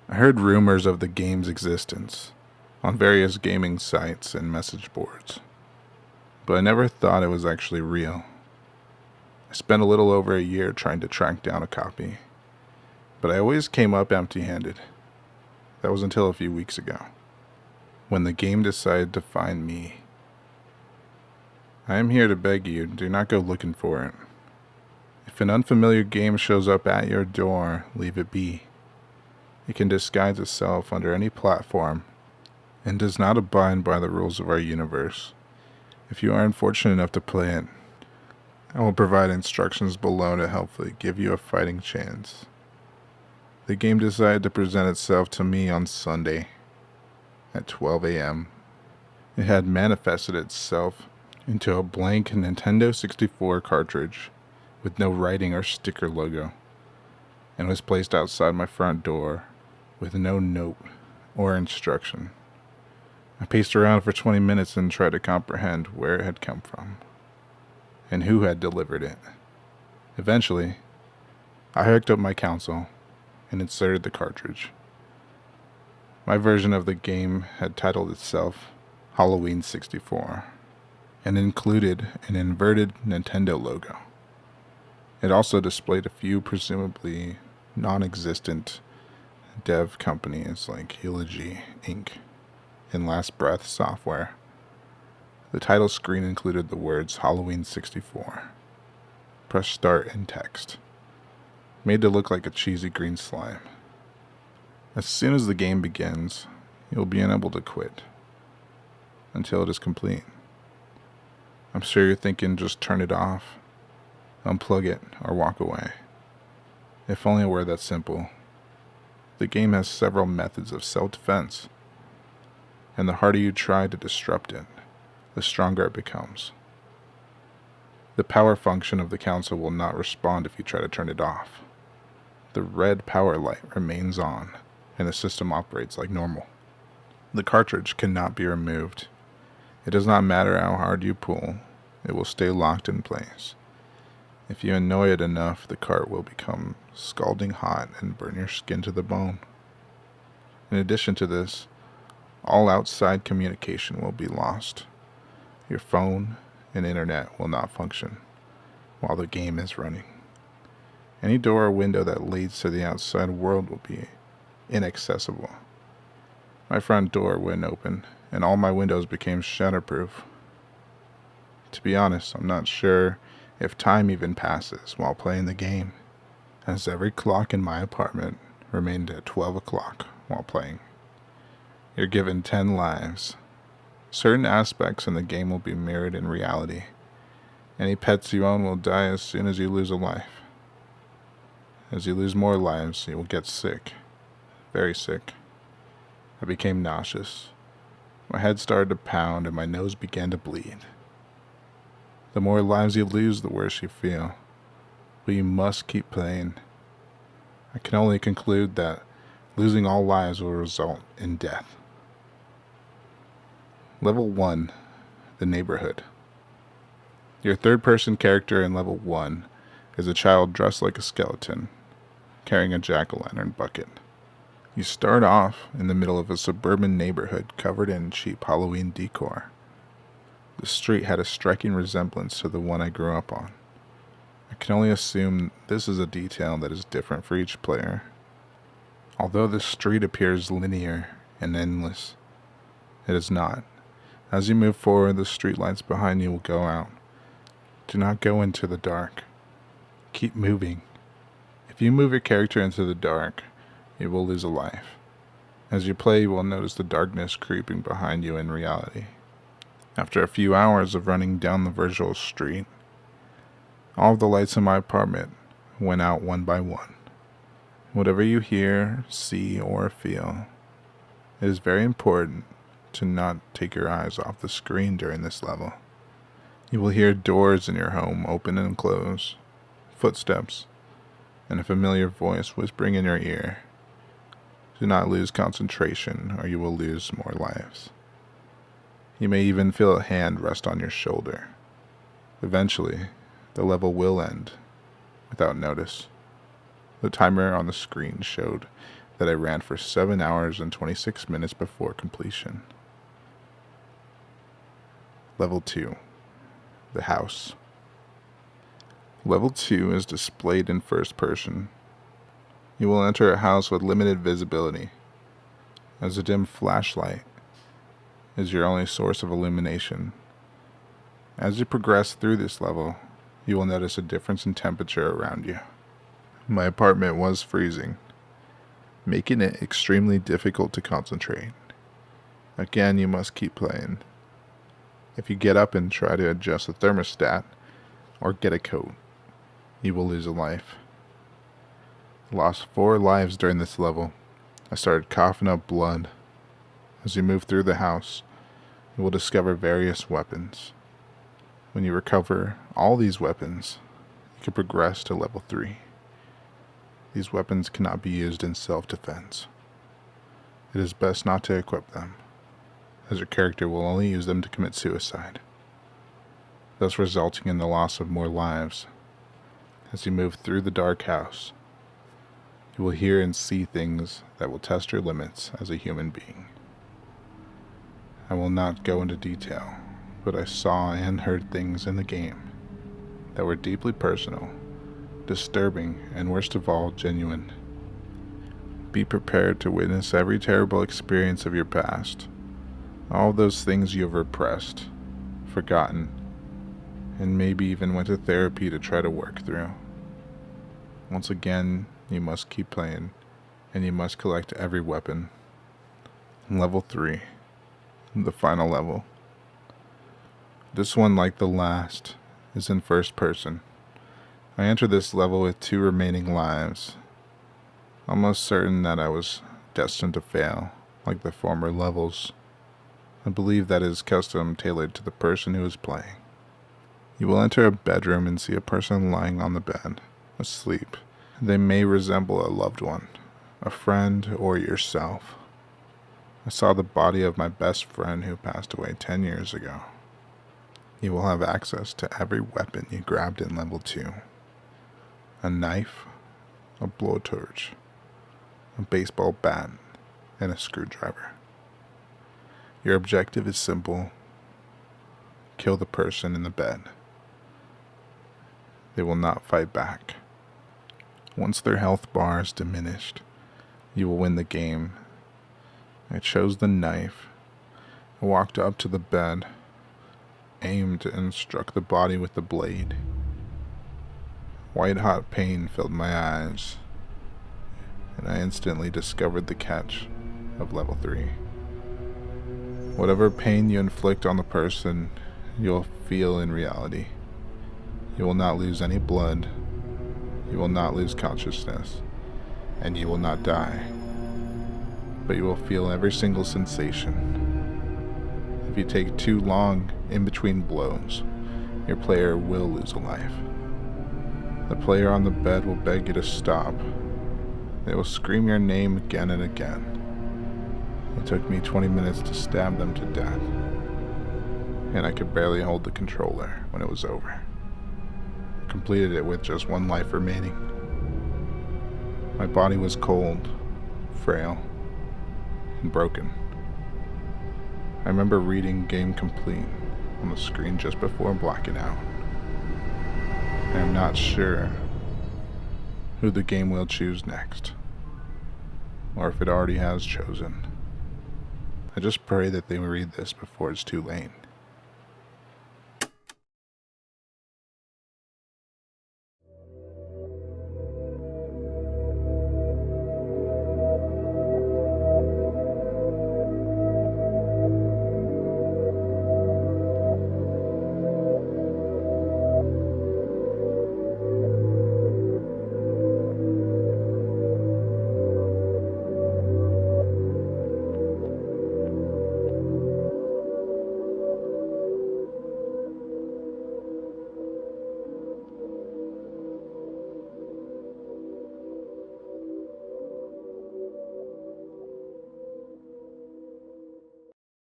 I heard rumors of the game's existence on various gaming sites and message boards, but I never thought it was actually real. I spent a little over a year trying to track down a copy, but I always came up empty-handed. That was until a few weeks ago, when the game decided to find me. I am here to beg you, do not go looking for it. If an unfamiliar game shows up at your door, leave it be. It can disguise itself under any platform and does not abide by the rules of our universe. If you are unfortunate enough to play it, I will provide instructions below to hopefully give you a fighting chance. The game decided to present itself to me on Sunday at 12 a.m. It had manifested itself into a blank Nintendo 64 cartridge with no writing or sticker logo, and was placed outside my front door with no note or instruction. I paced around for 20 minutes and tried to comprehend where it had come from and who had delivered it. Eventually, I hooked up my console and inserted the cartridge. My version of the game had titled itself Halloween 64 and included an inverted Nintendo logo. It also displayed a few presumably non-existent dev companies like Eulogy Inc. and Last Breath Software. The title screen included the words Halloween 64. Press start in text, made to look like a cheesy green slime. As soon as the game begins, you'll be unable to quit until it is complete. I'm sure you're thinking just turn it off, unplug it, or walk away. If only it were that simple. The game has several methods of self-defense, and the harder you try to disrupt it, the stronger it becomes. The power function of the console will not respond if you try to turn it off. The red power light remains on, and the system operates like normal. The cartridge cannot be removed. It does not matter how hard you pull, it will stay locked in place. If you annoy it enough, the cart will become scalding hot and burn your skin to the bone. In addition to this, all outside communication will be lost. Your phone and internet will not function while the game is running. Any door or window that leads to the outside world will be inaccessible. My front door wouldn't open, and all my windows became shatterproof. To be honest, I'm not sure if time even passes while playing the game, as every clock in my apartment remained at 12 o'clock while playing. You're given 10 lives. Certain aspects in the game will be mirrored in reality. Any pets you own will die as soon as you lose a life. As you lose more lives, you will get sick. Very sick. I became nauseous. My head started to pound and my nose began to bleed. The more lives you lose, the worse you feel. But you must keep playing. I can only conclude that losing all lives will result in death. Level 1, the neighborhood. Your third-person character in level 1 is a child dressed like a skeleton, carrying a jack-o'-lantern bucket. You start off in the middle of a suburban neighborhood covered in cheap Halloween decor. The street had a striking resemblance to the one I grew up on. I can only assume this is a detail that is different for each player. Although the street appears linear and endless, it is not. As you move forward, the streetlights behind you will go out. Do not go into the dark. Keep moving. If you move your character into the dark, you will lose a life. As you play, you will notice the darkness creeping behind you in reality. After a few hours of running down the virtual street, all of the lights in my apartment went out one by one. Whatever you hear, see, or feel, it is very important to not take your eyes off the screen during this level. You will hear doors in your home open and close, footsteps, and a familiar voice whispering in your ear. Do not lose concentration or you will lose more lives. You may even feel a hand rest on your shoulder. Eventually, the level will end without notice. The timer on the screen showed that I ran for 7 hours and 26 minutes before completion. Level 2. The House. Level 2 is displayed in first person. You will enter a house with limited visibility, as a dim flashlight is your only source of illumination. As you progress through this level, you will notice a difference in temperature around you. My apartment was freezing, making it extremely difficult to concentrate. Again, you must keep playing. If you get up and try to adjust the thermostat or get a coat, you will lose a life. I lost 4 lives during this level. I started coughing up blood. As you move through the house, you will discover various weapons. When you recover all these weapons, you can progress to level 3. These weapons cannot be used in self-defense. It is best not to equip them, as your character will only use them to commit suicide, thus resulting in the loss of more lives. As you move through the dark house, you will hear and see things that will test your limits as a human being. I will not go into detail, but I saw and heard things in the game that were deeply personal, disturbing, and worst of all, genuine. Be prepared to witness every terrible experience of your past, all those things you have repressed, forgotten, and maybe even went to therapy to try to work through. Once again, you must keep playing, and you must collect every weapon. Level 3, the final level. This one, like the last, is in first person. I entered this level with 2 remaining lives, almost certain that I was destined to fail, like the former levels. I believe that is custom tailored to the person who is playing. You will enter a bedroom and see a person lying on the bed, asleep. They may resemble a loved one, a friend, or yourself. I saw the body of my best friend who passed away 10 years ago. You will have access to every weapon you grabbed in level 2. A knife, a blowtorch, a baseball bat, and a screwdriver. Your objective is simple: kill the person in the bed. They will not fight back. Once their health bar is diminished, you will win the game. I chose the knife. I walked up to the bed, aimed, and struck the body with the blade. White-hot pain filled my eyes, and I instantly discovered the catch of level 3. Whatever pain you inflict on the person, you'll feel in reality. You will not lose any blood, you will not lose consciousness, and you will not die, but you will feel every single sensation. If you take too long in between blows, your player will lose a life. The player on the bed will beg you to stop. They will scream your name again and again. It took me 20 minutes to stab them to death, and I could barely hold the controller when it was over. I completed it with just 1 life remaining. My body was cold, frail, and broken. I remember reading "Game Complete" on the screen just before blacking out. I am not sure who the game will choose next, or if it already has chosen. I just pray that they read this before it's too late.